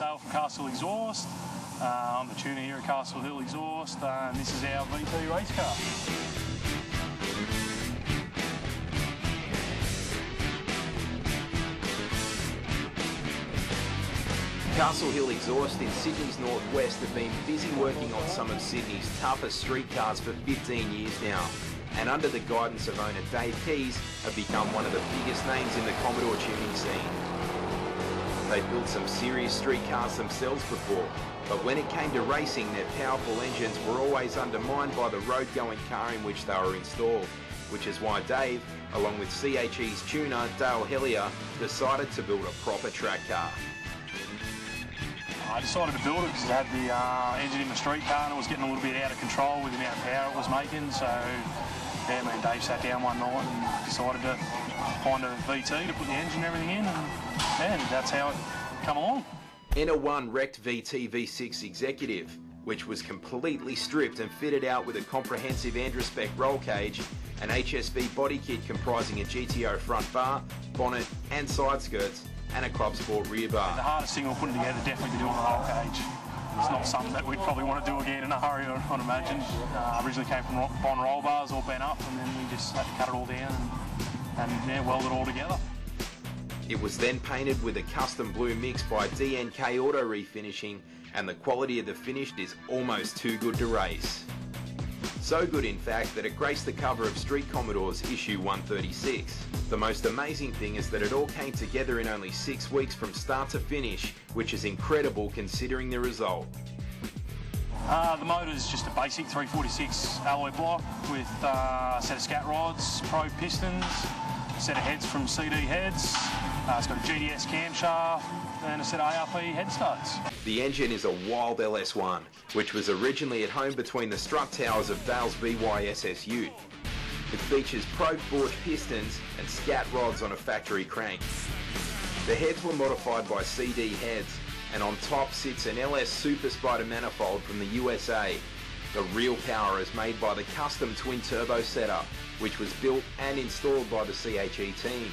Dale from Castle Exhaust. I'm the tuner here at Castle Hill Exhaust, and this is our VT race car. Castle Hill Exhaust in Sydney's northwest have been busy working on some of Sydney's toughest street cars for 15 years now, and under the guidance of owner Dave Keys have become one of the biggest names in the Commodore tuning scene. They've built some serious street cars themselves before, but when it came to racing, their powerful engines were always undermined by the road-going car in which they were installed, which is why Dave, along with CHE's tuner Dale Hellier, decided to build a proper track car. I decided to build it because it had the engine in the street car and it was getting a little bit out of control with the amount of power it was making. So, yeah, me and Dave sat down one night and decided to find a VT to put the engine and everything in, and that's how it come along. LS1 wrecked VT V6 Executive, which was completely stripped and fitted out with a comprehensive Androspec roll cage, an HSV body kit comprising a GTO front bar, bonnet and side skirts, and a Club Sport rear bar. The hardest thing we're putting together definitely to do on the roll cage. It's not something that we'd probably want to do again in a hurry, I'd imagine. Originally came from Bond roll bars all bent up, and then we just had to cut it all down and yeah, weld it all together. It was then painted with a custom blue mix by DNK Auto Refinishing, and the quality of the finish is almost too good to race. So good, in fact, that it graced the cover of Street Commodores issue 136. The most amazing thing is that it all came together in only 6 weeks from start to finish, which is incredible considering the result. The motor's just a basic 346 alloy block with a set of scat rods, probe pistons, a set of heads from CD heads. It's got a GDS camshaft and a set of ARP head studs. The engine is a wild LS1, which was originally at home between the strut towers of Dale's VY-SS Ute. It features probe forged pistons and scat rods on a factory crank. The heads were modified by CD heads, and on top sits an LS Super Spider manifold from the USA. The real power is made by the custom twin turbo setup, which was built and installed by the CHE team.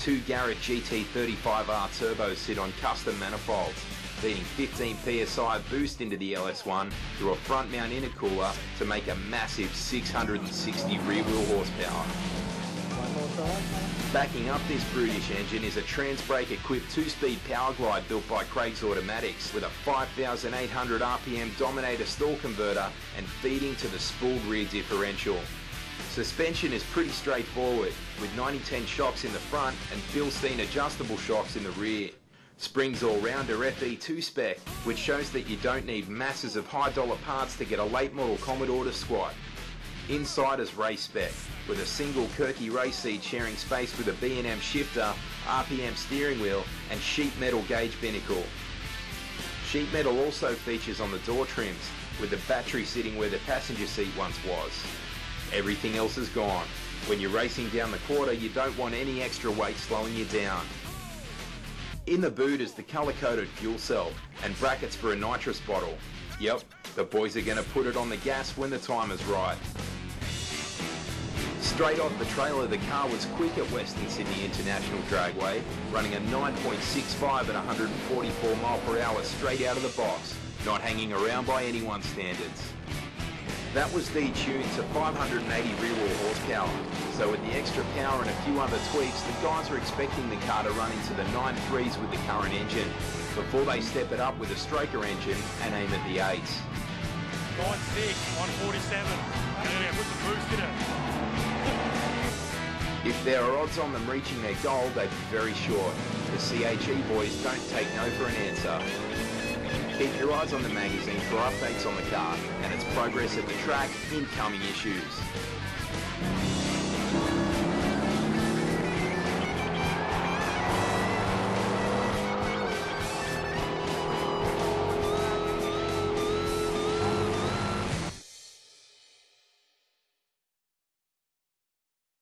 2 Garrett GT35R turbos sit on custom manifolds, feeding 15 psi boost into the LS1 through a front mount intercooler to make a massive 660 rear wheel horsepower. Backing up this brutish engine is a trans-brake equipped 2-speed power glide built by Craig's Automatics with a 5,800 RPM Dominator stall converter and feeding to the spooled rear differential. Suspension is pretty straightforward, with 90-10 shocks in the front and Bilstein adjustable shocks in the rear. Springs all-rounder FE2 spec, which shows that you don't need masses of high-dollar parts to get a late model Commodore to squat. Inside is race spec, with a single Kirky race seat sharing space with a B&M shifter, RPM steering wheel and sheet metal gauge binnacle. Sheet metal also features on the door trims, with the battery sitting where the passenger seat once was. Everything else is gone. When you're racing down the quarter, you don't want any extra weight slowing you down. In the boot is the colour-coded fuel cell and brackets for a nitrous bottle. Yep, the boys are going to put it on the gas when the time is right. Straight off the trailer, the car was quick at Western Sydney International Dragway, running a 9.65 at 144 mph straight out of the box, not hanging around by anyone's standards. That was detuned to 580 rear wheel horsepower, so with the extra power and a few other tweaks, the guys were expecting the car to run into the 9.3s with the current engine, before they step it up with a stroker engine and aim at the 8s. 9.6, 147, and then put the boost in it. If there are odds on them reaching their goal, they'd be very short. The CHE boys don't take no for an answer. Keep your eyes on the magazine for updates on the car and its progress at the track in coming issues.